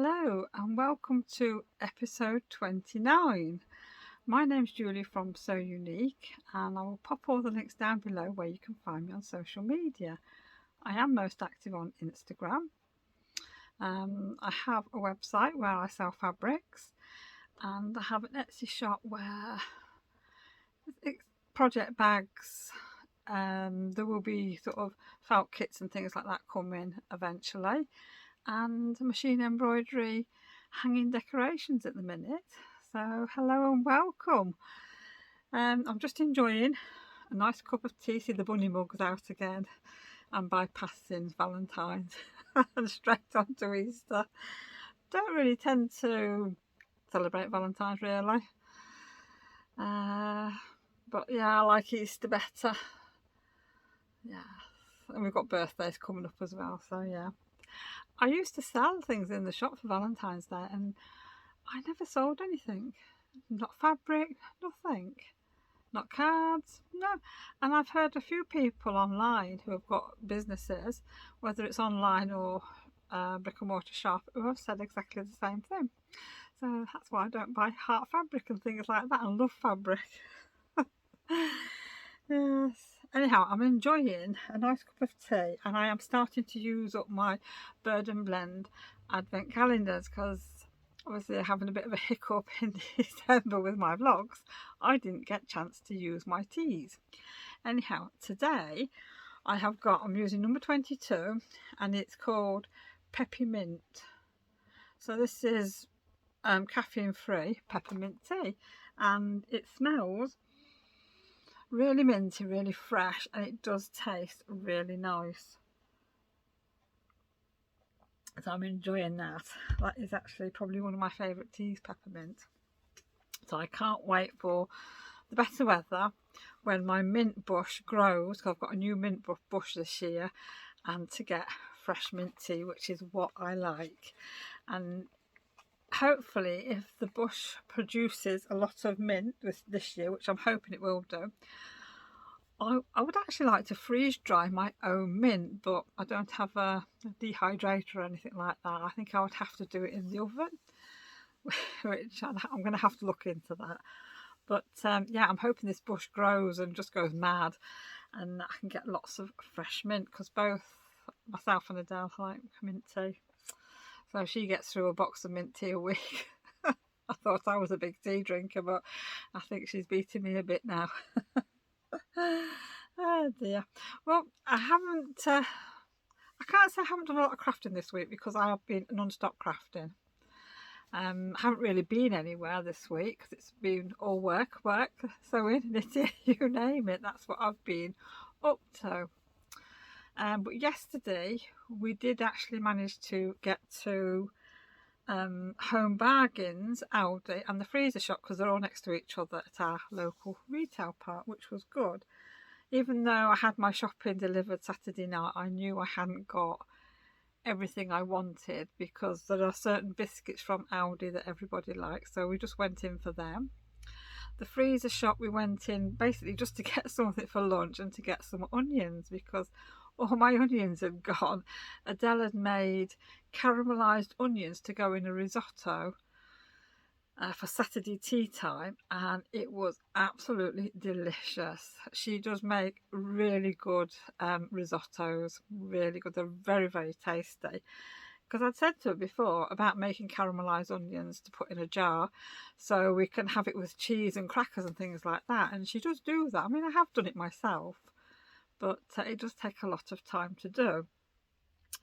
Hello and welcome to episode 29. My name's Julie from So Unique, and I will pop all the links down below where you can find me on social media. I am most active on Instagram. I have a website where I sell fabrics, and I have an Etsy shop where it's project bags. There will be sort of felt kits and things like that coming eventually, and machine embroidery, hanging decorations at the minute. So hello and welcome. I'm just enjoying a nice cup of tea. See the bunny mug's out again. I'm bypassing Valentine's and straight on to Easter. Don't really tend to celebrate Valentine's really. But yeah, I like Easter better. Yeah, and we've got birthdays coming up as well, so yeah. I used to sell things in the shop for Valentine's Day, and I never sold anything. Not fabric, nothing. Not cards, no. And I've heard a few people online who have got businesses, whether it's online or brick and mortar shop, who have said exactly the same thing. So that's why I don't buy heart fabric and things like that. I love fabric. Yes. Anyhow, I'm enjoying a nice cup of tea, and I am starting to use up my Bird and Blend advent calendars because obviously having a bit of a hiccup in December with my vlogs, I didn't get a chance to use my teas. Anyhow, today I'm using number 22, and it's called Peppermint. So this is caffeine free peppermint tea, and it smells really minty, really fresh, and it does taste really nice. So I'm enjoying that. That is actually probably one of my favourite teas, peppermint. So I can't wait for the better weather when my mint bush grows, because I've got a new mint bush this year, and to get fresh mint tea, which is what I like. And hopefully if the bush produces a lot of mint this year, which I'm hoping it will do, I would actually like to freeze dry my own mint, but I don't have a dehydrator or anything like that. I think I would have to do it in the oven, which I'm going to have to look into that. But yeah, I'm hoping this bush grows and just goes mad, and I can get lots of fresh mint, because both myself and Adele like mint tea. So she gets through a box of mint tea a week. I thought I was a big tea drinker, but I think she's beating me a bit now. Oh dear. Well, I can't say I haven't done a lot of crafting this week, because I have been non-stop crafting. I haven't really been anywhere this week because it's been all work, sewing, knitting, you name it. That's what I've been up to. But yesterday we did actually manage to get to Home Bargains, Aldi and the Freezer Shop, because they're all next to each other at our local retail park, which was good. Even though I had my shopping delivered Saturday night, I knew I hadn't got everything I wanted, because there are certain biscuits from Aldi that everybody likes, so we just went in for them. The Freezer Shop, we went in basically just to get something for lunch and to get some onions, because all my onions had gone. Adele had made caramelised onions to go in a risotto for Saturday tea time, and it was absolutely delicious. She does make really good risottos, really good. They're very, very tasty. Because I'd said to her before about making caramelised onions to put in a jar so we can have it with cheese and crackers and things like that, and she does do that. I mean, I have done it myself, but it does take a lot of time to do.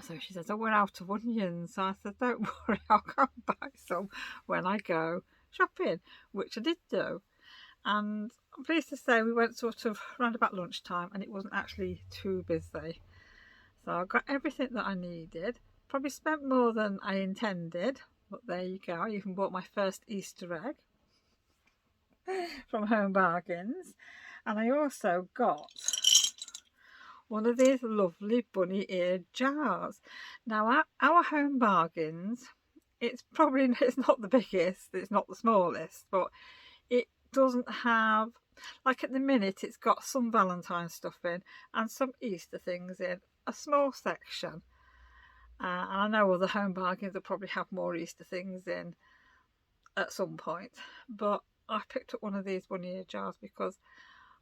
So she says, oh, we're out of onions. So I said, don't worry, I'll come buy some when I go shopping, which I did do. And I'm pleased to say we went sort of around about lunchtime, and it wasn't actually too busy. So I got everything that I needed. Probably spent more than I intended, but there you go. I even bought my first Easter egg from Home Bargains. And I also got one of these lovely bunny ear jars. Now our Home Bargains, it's not the biggest, it's not the smallest, but it doesn't have, like at the minute it's got some Valentine's stuff in and some Easter things in a small section, And I know other home bargains will probably have more Easter things in at some point, but I picked up one of these bunny ear jars because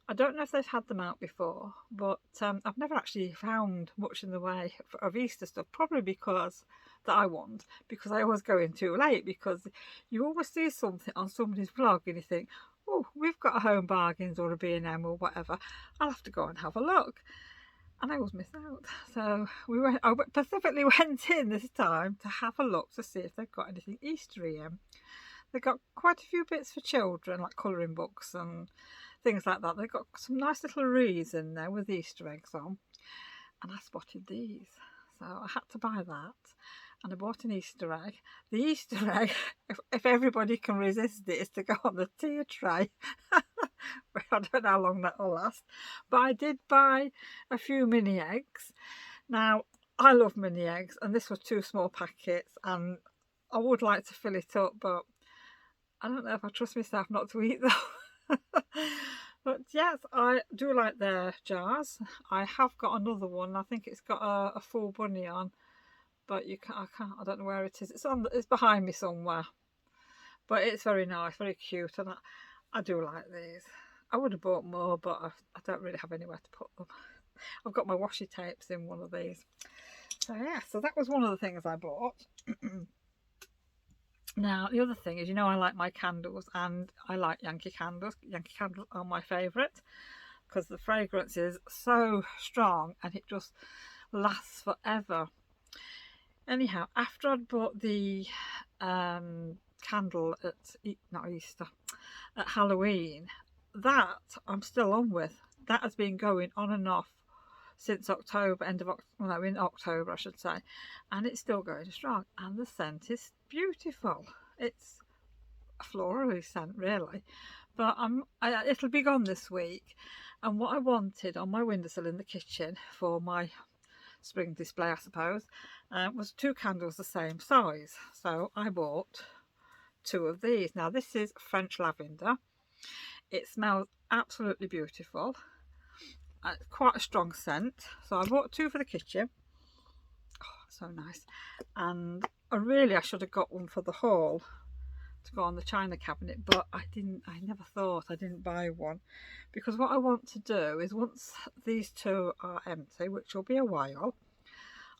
I don't know if they've had them out before, but I've never actually found much in the way of Easter stuff, probably because that I want, because I always go in too late, because you always see something on somebody's vlog and you think, oh, we've got a Home Bargains or a B&M or whatever, I'll have to go and have a look. And I always miss out. So I specifically went in this time to have a look to see if they've got anything Eastery in. They've got quite a few bits for children, like colouring books and things like that. They've got some nice little wreaths in there with Easter eggs on. And I spotted these. So I had to buy that. And I bought an Easter egg. The Easter egg, if everybody can resist it, is to go on the tier tray. I don't know how long that will last. But I did buy a few mini eggs. Now, I love mini eggs. And this was 2 small packets. And I would like to fill it up, but I don't know if I trust myself not to eat them. But yes, I do like their jars. I have got another one. I think it's got a full bunny on, but I don't know where it is. It's behind me somewhere. But it's very nice, very cute, and I do like these. I would have bought more, but I don't really have anywhere to put them. I've got my washi tapes in one of these. So yeah, so that was one of the things I bought. Now, the other thing is, I like my candles, and I like Yankee Candles. Yankee Candles are my favourite because the fragrance is so strong and it just lasts forever. Anyhow, after I'd bought the candle at Halloween, that I'm still on with. That has been going on and off since October, in October I should say, and it's still going strong, and the scent is beautiful. It's a floral scent really, but it'll be gone this week. And what I wanted on my windowsill in the kitchen for my spring display, I suppose, was 2 candles the same size. So I bought 2 of these. Now this is French lavender. It smells absolutely beautiful. It's quite a strong scent, so I bought 2 for the kitchen. Oh, so nice. And I should have got one for the hall to go on the china cabinet, but I never thought. I didn't buy one, because what I want to do is, once these 2 are empty, which will be a while,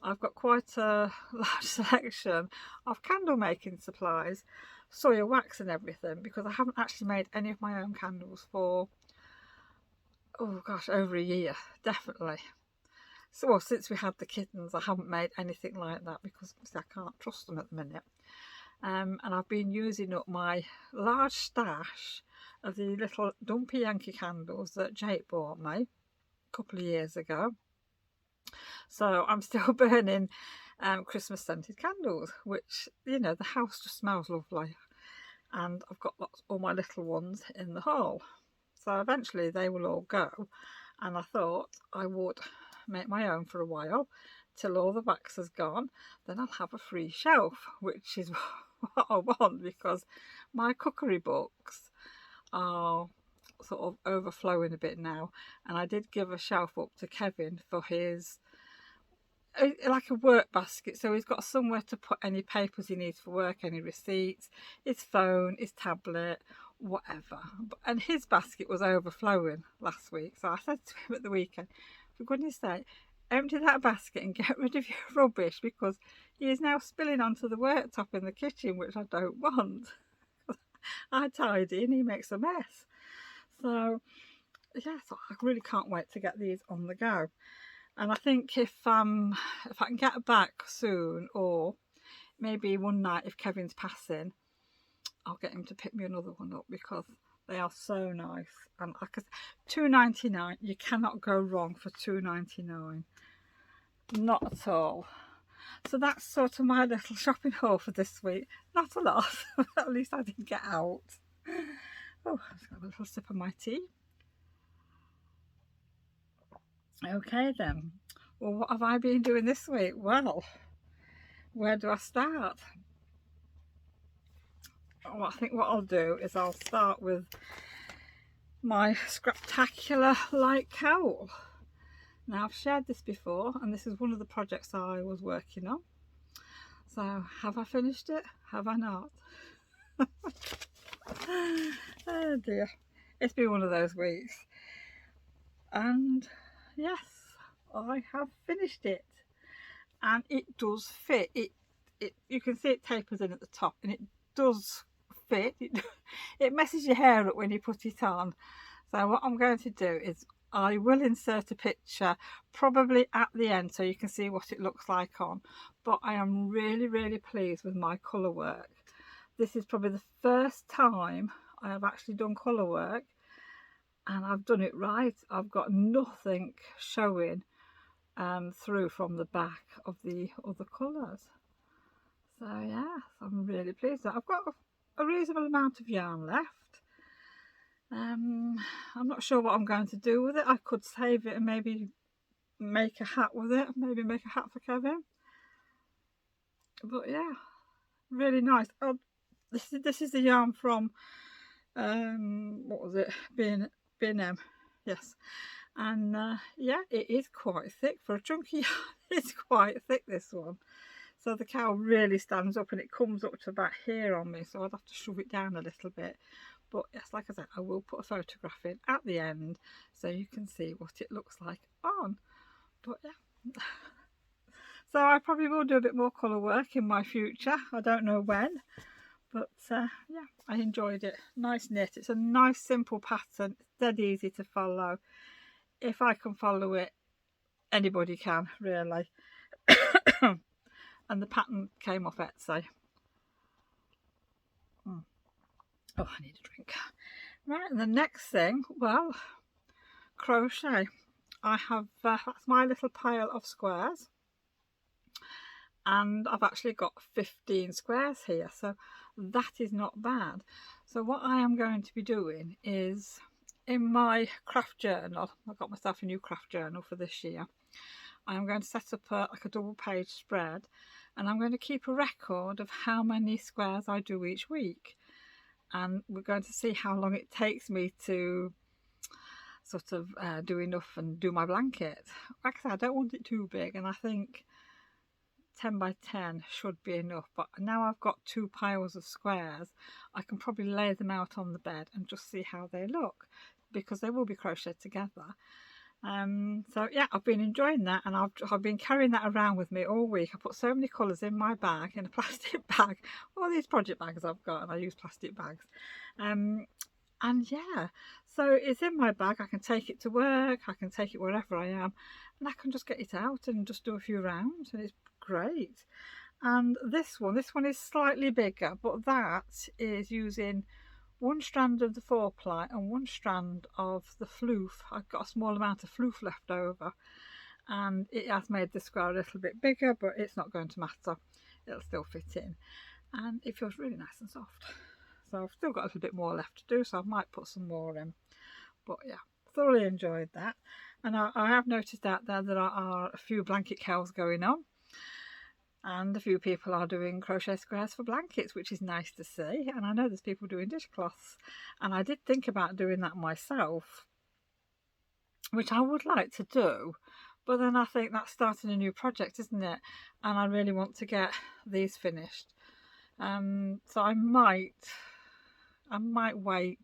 I've got quite a large selection of candle making supplies, soya wax and everything, because I haven't actually made any of my own candles for, oh gosh, over a year, definitely. So, well, since we had the kittens, I haven't made anything like that because I can't trust them at the minute. And I've been using up my large stash of the little dumpy Yankee candles that Jake bought me a couple of years ago. So I'm still burning Christmas scented candles, which, the house just smells lovely. And I've got all my little ones in the hall. So eventually they will all go, and I thought I would make my own for a while till all the wax has gone. Then I'll have a free shelf, which is what I want, because my cookery books are sort of overflowing a bit now, and I did give a shelf up to Kevin for his, like a work basket, so he's got somewhere to put any papers he needs for work, any receipts, his phone, his tablet, whatever. And his basket was overflowing last week, so I said to him at the weekend, for goodness sake, empty that basket and get rid of your rubbish, because he is now spilling onto the worktop in the kitchen, which I don't want. I tidy and he makes a mess. So yes, I really can't wait to get these on the go. And I think if I can get back soon, or maybe one night if Kevin's passing, I'll get him to pick me another one up, because they are so nice. And like £2.99, you cannot go wrong for £2.99. Not at all. So that's sort of my little shopping haul for this week. Not a lot, but at least I didn't get out. Oh, I've just got a little sip of my tea. Okay then. Well, what have I been doing this week? Well, where do I start? Well, I think what I'll do is I'll start with my Scraptacular light cowl. Now, I've shared this before, and this is one of the projects I was working on. So have I finished it? Have I not? Oh dear, it's been one of those weeks, and yes, I have finished it, and it does fit. It you can see it tapers in at the top, and it does fit. It messes your hair up when you put it on. So what I'm going to do is I will insert a picture probably at the end so you can see what it looks like on. But I am really pleased with my colour work. This is probably the first time I have actually done colour work, and I've done it right. I've got nothing showing through from the back of the other colours. So yeah, I'm really pleased. I've got a reasonable amount of yarn left. I'm not sure what I'm going to do with it. I could save it and maybe make a hat with it. Maybe make a hat for Kevin. But yeah, really nice. Oh, this is the yarn from what was it? B&M. Yes. And yeah, it is quite thick for a chunky yarn. It's quite thick, this one. So the cowl really stands up, and it comes up to about here on me, so I'd have to shove it down a little bit. But yes, like I said, I will put a photograph in at the end so you can see what it looks like on. But yeah, so I probably will do a bit more colour work in my future. I don't know when, but yeah, I enjoyed it. Nice knit. It's a nice simple pattern. It's dead easy to follow. If I can follow it, anybody can, really. And the pattern came off Etsy. Oh, I need a drink. Right, and the next thing, well, crochet. I have, that's my little pile of squares. And I've actually got 15 squares here, so that is not bad. So what I am going to be doing is, in my craft journal, I've got myself a new craft journal for this year. I am going to set up like a double page spread, and I'm going to keep a record of how many squares I do each week. And we're going to see how long it takes me to sort of do enough and do my blanket. Like I said, I don't want it too big, and I think 10 by 10 should be enough. But now I've got 2 piles of squares, I can probably lay them out on the bed and just see how they look, because they will be crocheted together. So yeah, I've been enjoying that, and I've been carrying that around with me all week. I put so many colours in my bag, in a plastic bag, all these project bags I've got, and I use plastic bags. And yeah, so it's in my bag. I can take it to work, I can take it wherever I am, and I can just get it out and just do a few rounds, and it's great. And this one is slightly bigger, but that is using 1 strand of the 4-ply and 1 strand of the floof. I've got a small amount of floof left over, and it has made the square a little bit bigger, but it's not going to matter. It'll still fit in, and it feels really nice and soft. So I've still got a little bit more left to do, so I might put some more in. But yeah, thoroughly enjoyed that. And I have noticed out there that are a few blanket cowls going on, and a few people are doing crochet squares for blankets, which is nice to see. And I know there's people doing dishcloths, and I did think about doing that myself, which I would like to do, but then I think that's starting a new project, isn't it? And I really want to get these finished. So I might wait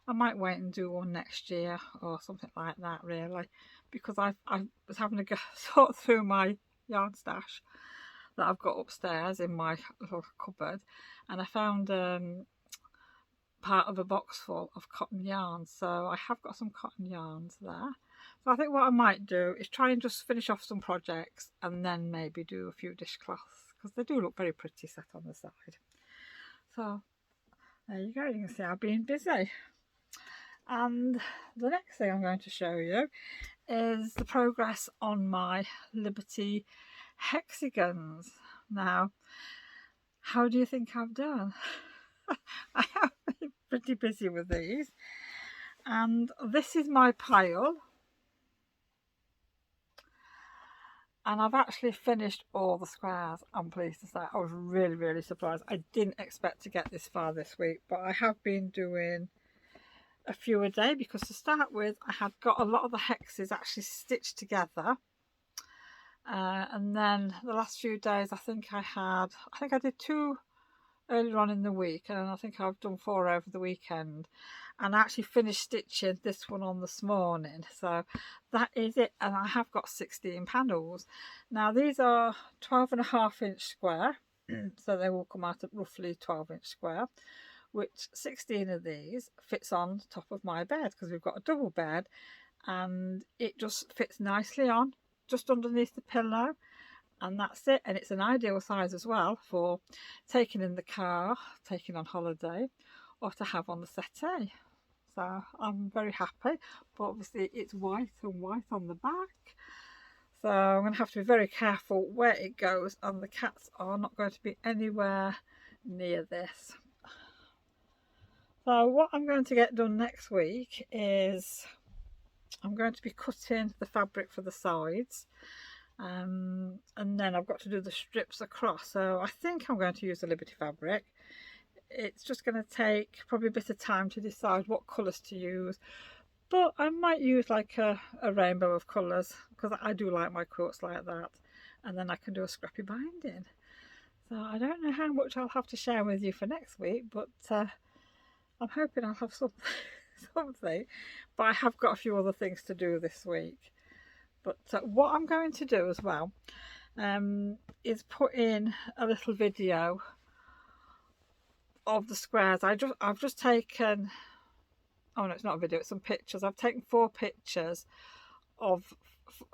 and do one next year or something like that, really, because I was having to go sort through my yarn stash that I've got upstairs in my little cupboard, and I found part of a box full of cotton yarns. So I have got some cotton yarns there. So I think what I might do is try and just finish off some projects, and then maybe do a few dishcloths, because they do look very pretty set on the side. So there you go, you can see I've been busy. And the next thing I'm going to show you is the progress on my Liberty Hexagons. Now, how do you think I've done? I have been pretty busy with these, and this is my pile, and I've actually finished all the squares. I'm pleased to say I was really surprised. I didn't expect to get this far this week, but I have been doing a few a day, because to start with I had got a lot of the hexes actually stitched together, And then the last few days, I think I did 2 earlier on in the week, and I think I've done 4 over the weekend, and I actually finished stitching this one on this morning. So that is it, and I have got 16 panels. Now these are 12.5-inch square, so they will come out at roughly 12-inch square, which 16 of these fits on top of my bed, because we've got a double bed, and it just fits nicely on just underneath the pillow. And that's it, and it's an ideal size as well for taking in the car, taking on holiday, or to have on the settee. So I'm very happy, but obviously it's white and white on the back, so I'm going to have to be very careful where it goes, and the cats are not going to be anywhere near this. So what I'm going to get done next week is I'm going to be cutting the fabric for the sides. And then I've got to do the strips across, so I think I'm going to use the Liberty fabric. It's just going to take probably a bit of time to decide what colours to use, but I might use like a rainbow of colours, because I do like my quilts like that, and then I can do a scrappy binding. So I don't know how much I'll have to share with you for next week, but I'm hoping I'll have something, but I have got a few other things to do this week. But what I'm going to do as well is put in a little video of the squares. I've just taken, oh no, it's not a video, it's some pictures. I've taken 4 pictures of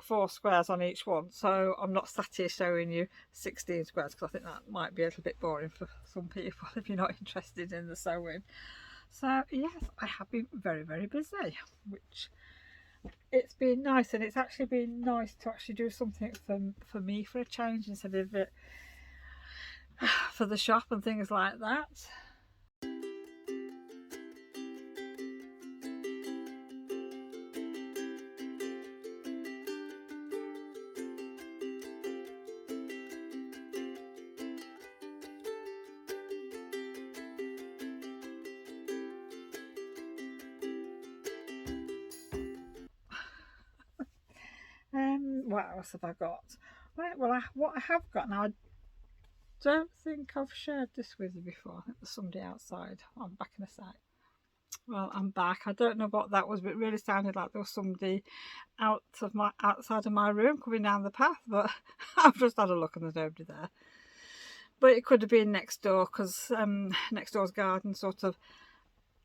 4 squares on each one, so I'm not sat here showing you 16 squares, because I think that might be a little bit boring for some people if you're not interested in the sewing. So yes, I have been very, very busy, which it's been nice, and it's actually been nice to actually do something for me for a change, instead of it for the shop and things like that. What else have I got? Right, well, what I have got now, I don't think I've shared this with you before. I think there's somebody outside. I'm back in a sec. Well, I'm back. I don't know what that was, but it really sounded like there was somebody outside of my room coming down the path, but I've just had a look and there's nobody there. But it could have been next door, because next door's garden sort of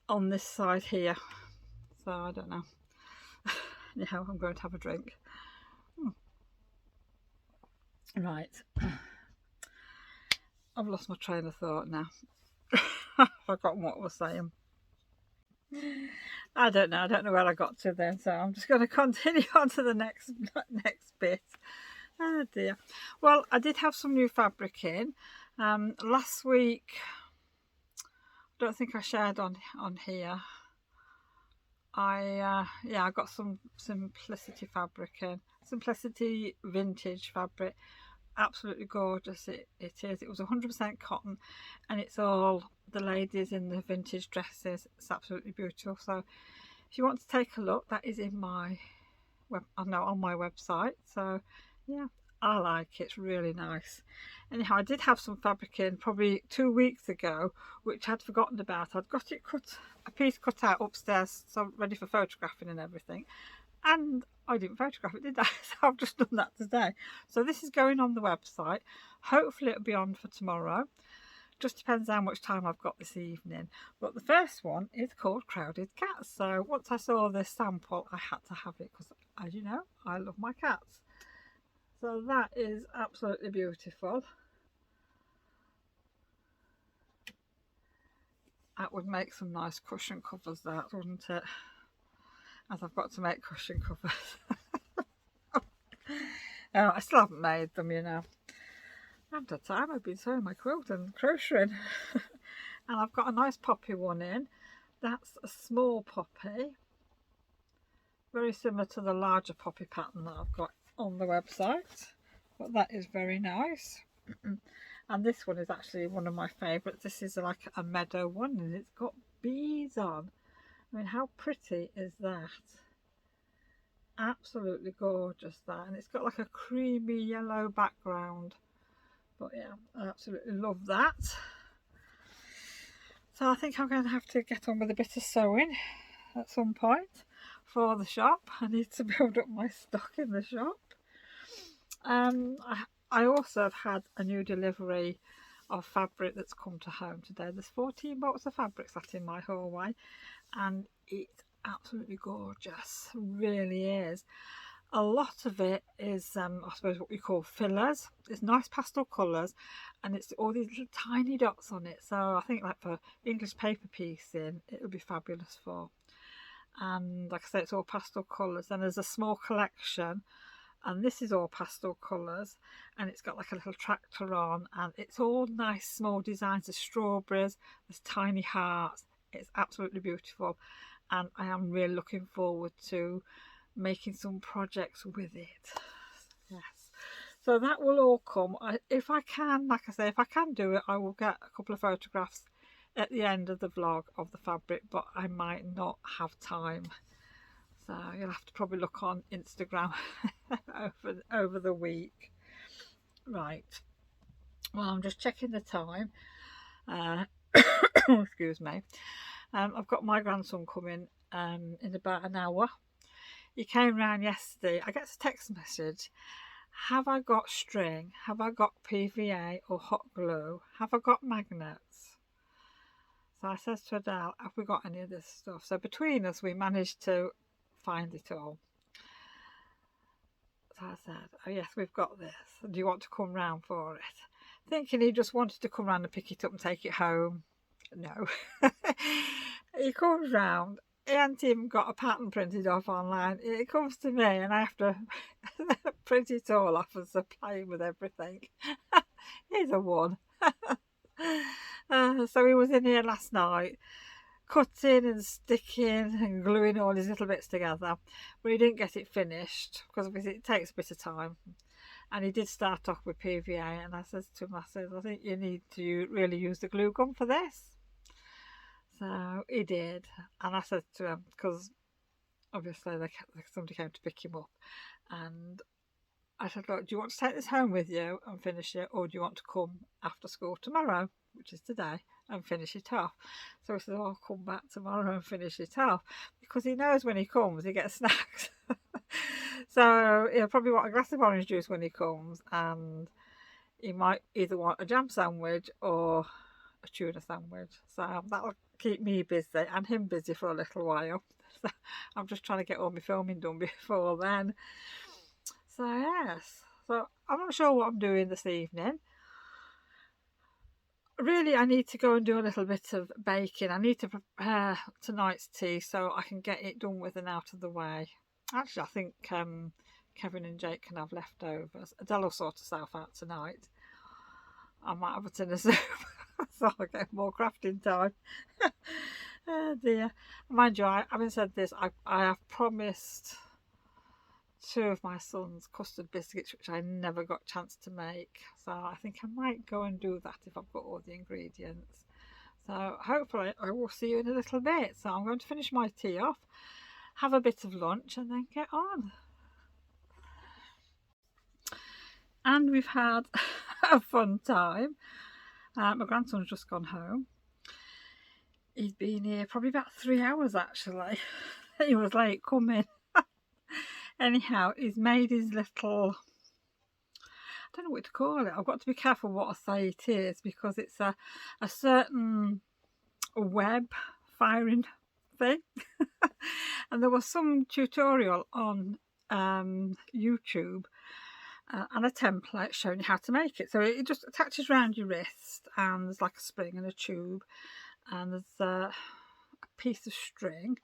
on this side here, so I don't know. Yeah, I'm going to have a drink. Right, I've lost my train of thought now. I've forgotten what I was saying. I don't know where I got to then, so I'm just going to continue on to the next bit. Oh dear. Well, I did have some new fabric in last week. I don't think I shared on here. I got some Simplicity fabric in, Simplicity vintage fabric. Absolutely gorgeous it is. It was 100% cotton, and it's all the ladies in the vintage dresses. It's absolutely beautiful. So if you want to take a look, that is in my on my website. So yeah, I like it. It's really nice. Anyhow, I did have some fabric in probably 2 weeks ago, which I'd forgotten about. I'd got it a piece cut out upstairs, so ready for photographing and everything, and I didn't photograph it, did I? So I've just done that today. So this is going on the website. Hopefully it'll be on for tomorrow. Just depends how much time I've got this evening. But the first one is called Crowded Cats. So once I saw this sample, I had to have it, because as you know, I love my cats. So that is absolutely beautiful. That would make some nice cushion covers, that, wouldn't it? As I've got to make cushion covers. I still haven't made them, you know. I haven't had time. I've been sewing my quilt and crocheting. And I've got a nice poppy one in. That's a small poppy, very similar to the larger poppy pattern that I've got on the website, but that is very nice. And this one is actually one of my favourites. This is like a meadow one, and it's got bees on. I mean, how pretty is that? absolutely gorgeous, that, and it's got like a creamy yellow background. But yeah, I absolutely love that. So I think I'm going to have to get on with a bit of sewing at some point for the shop. I need to build up my stock in the shop. I also have had a new delivery of fabric that's come to home today. There's 14 boxes of fabric sat in my hallway, and it's absolutely gorgeous, really is. A lot of it is I suppose what we call fillers. It's nice pastel colours, and it's all these little tiny dots on it, so I think like for English paper piecing it would be fabulous for. And like I say, it's all pastel colours. Then there's a small collection, and this is all pastel colours, and it's got like a little tractor on, and it's all nice small designs. There's strawberries, there's tiny hearts. It's absolutely beautiful, and I am really looking forward to making some projects with it. Yes, so that will all come. If I can, like I say, if I can do it, I will get a couple of photographs at the end of the vlog of the fabric, but I might not have time, so you'll have to probably look on Instagram over the week. Right, well, I'm just checking the time. Excuse me. I've got my grandson coming in about an hour. He came round yesterday. I get a text message. Have I got string? Have I got PVA or hot glue? Have I got magnets? So I said to Adele, have we got any of this stuff? So between us, we managed to find it all. So I said, oh yes, we've got this. Do you want to come round for it? Thinking he just wanted to come round and pick it up and take it home. No. He comes round. He hadn't even got a pattern printed off online. It comes to me and I have to print it all off and supply him with everything. He's a one. So he was in here last night cutting and sticking and gluing all his little bits together, but he didn't get it finished because obviously it takes a bit of time. And he did start off with PVA, and I said to him, I think you need to really use the glue gun for this. So he did, and I said to him, because obviously somebody came to pick him up, and I said, look, do you want to take this home with you and finish it, or do you want to come after school tomorrow, which is today, and finish it off? So he said, oh, I'll come back tomorrow and finish it off, because he knows when he comes he gets snacks. So he'll probably want a glass of orange juice when he comes, and he might either want a jam sandwich or a tuna sandwich. So that'll keep me busy and him busy for a little while. So I'm just trying to get all my filming done before then. So yes, so I'm not sure what I'm doing this evening. Really, I need to go and do a little bit of baking. I need to prepare tonight's tea so I can get it done with and out of the way. Actually, I think Kevin and Jake can have leftovers. Adele will sort herself out tonight. I might have a tin of soup so I'll get more crafting time. Oh dear. Mind you, having said this, I have promised two of my sons custard biscuits, which I never got a chance to make. So I think I might go and do that if I've got all the ingredients. So hopefully I will see you in a little bit. So I'm going to finish my tea off, have a bit of lunch, and then get on. And we've had a fun time. My grandson's just gone home. He's been here probably about 3 hours actually. He was late coming. Anyhow, he's made his little, I don't know what to call it. I've got to be careful what I say it is, because it's a certain web firing thing. And there was some tutorial on YouTube and a template showing you how to make it. So it just attaches around your wrist, and there's like a spring and a tube, and there's a piece of string,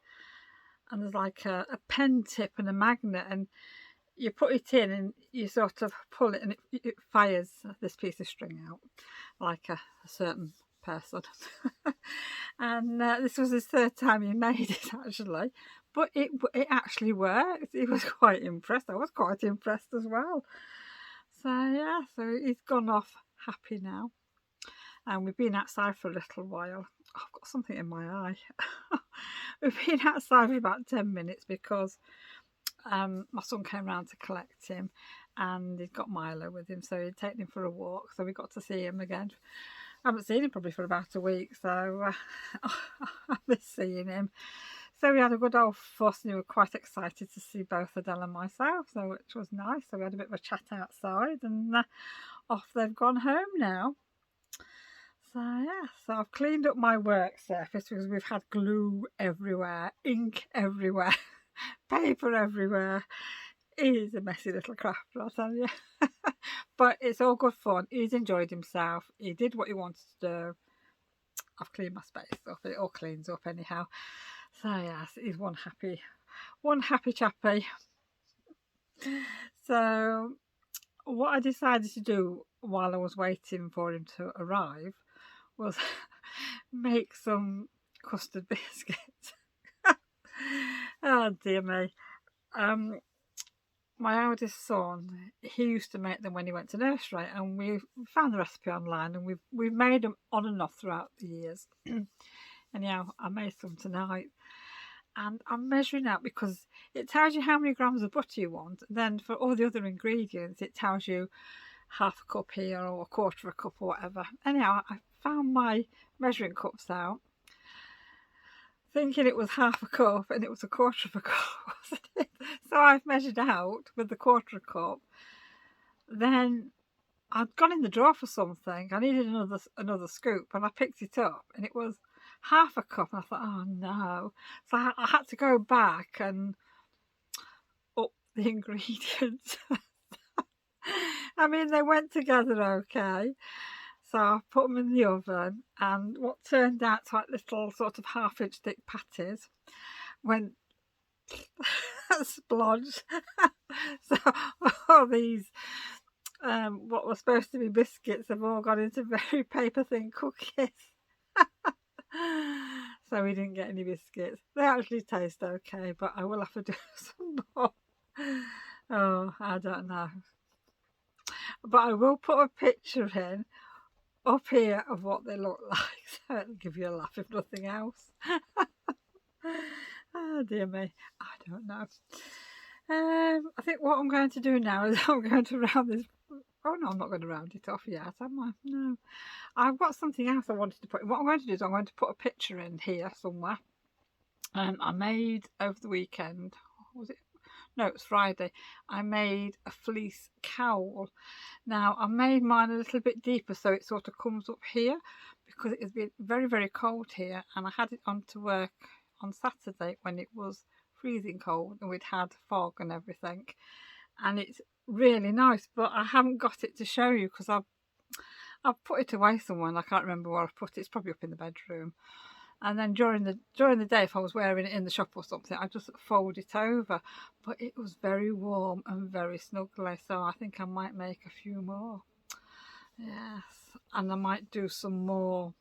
and there's like a pen tip and a magnet, and you put it in and you sort of pull it, and it fires this piece of string out like a certain person. And this was his third time he made it actually, but it actually worked. He was quite impressed. I was quite impressed as well. So yeah, so he's gone off happy now, and we've been outside for a little while. Oh, I've got something in my eye. We've been outside for about 10 minutes because my son came round to collect him, and he'd got Milo with him, so he'd taken him for a walk, so we got to see him again. I haven't seen him probably for about a week, so I miss seeing him. So we had a good old fuss, and we were quite excited to see both Adele and myself, so which was nice. So we had a bit of a chat outside, and off they've gone home now. So yeah, so I've cleaned up my work surface because we've had glue everywhere, ink everywhere, paper everywhere. He is a messy little crafter, I'll tell you. But it's all good fun. He's enjoyed himself. He did what he wanted to do. I've cleaned my space up. It all cleans up anyhow. So yes, he's one happy chappy. So what I decided to do while I was waiting for him to arrive was make some custard biscuits. Oh dear me. My eldest son, he used to make them when he went to nursery, and we found the recipe online, and we've made them on and off throughout the years. Anyhow, I made some tonight, and I'm measuring out because it tells you how many grams of butter you want. Then for all the other ingredients, it tells you half a cup here or a quarter of a cup or whatever. Anyhow, I found my measuring cups out, thinking it was half a cup, and it was a quarter of a cup, wasn't it? So I've measured out with the quarter of a cup. Then I'd gone in the drawer for something. I needed another scoop, and I picked it up, and it was half a cup, and I thought, oh no. So I had to go back and up the ingredients. I mean, they went together okay. So I put them in the oven, and what turned out like little sort of half-inch thick patties went splodged. So all these what were supposed to be biscuits have all gone into very paper thin cookies. So we didn't get any biscuits. They actually taste okay, but I will have to do some more. Oh, I don't know. But I will put a picture in up here of what they look like, so it'll give you a laugh if nothing else. Oh dear me, I don't know. I think what I'm going to do now is I'm going to round this. Oh no, I'm not going to round it off yet, am I? No, I've got something else I wanted to put. What I'm going to do is I'm going to put a picture in here somewhere. I made over the weekend. Was it? No, it was Friday. I made a fleece cowl. Now I made mine a little bit deeper so it sort of comes up here, because it has been very, very cold here, and I had it on to work on Saturday when it was freezing cold and we'd had fog and everything, and it's really nice, but I haven't got it to show you because I've put it away somewhere and I can't remember where I've put it. It's probably up in the bedroom. And then during the day, if I was wearing it in the shop or something, I just fold it over. But it was very warm and very snuggly, so I think I might make a few more. Yes, and I might do some more.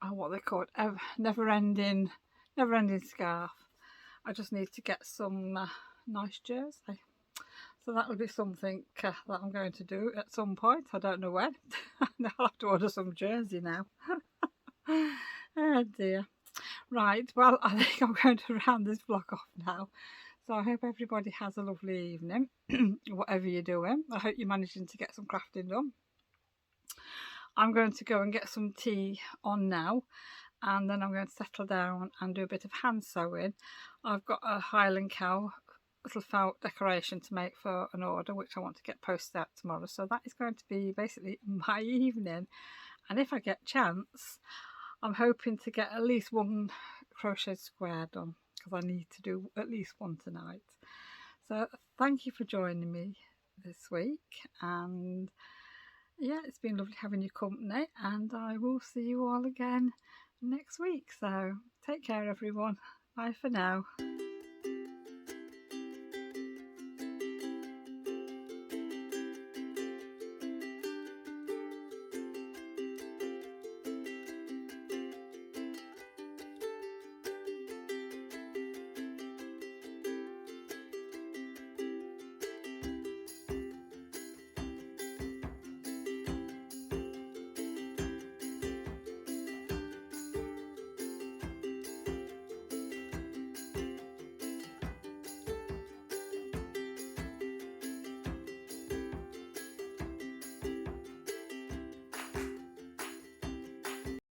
What they call it, never-ending scarf. I just need to get some nice jersey. So that'll be something that I'm going to do at some point. I don't know when. I'll have to order some jersey now. Oh dear. Right, well, I think I'm going to round this vlog off now. So I hope everybody has a lovely evening, whatever you're doing. I hope you're managing to get some crafting done. I'm going to go and get some tea on now, and then I'm going to settle down and do a bit of hand sewing. I've got a Highland cow little felt decoration to make for an order, which I want to get posted out tomorrow. So that is going to be basically my evening. And if I get chance, I'm hoping to get at least one crochet square done, because I need to do at least one tonight. So thank you for joining me this week, and yeah, it's been lovely having your company, and I will see you all again next week. So take care everyone. Bye for now.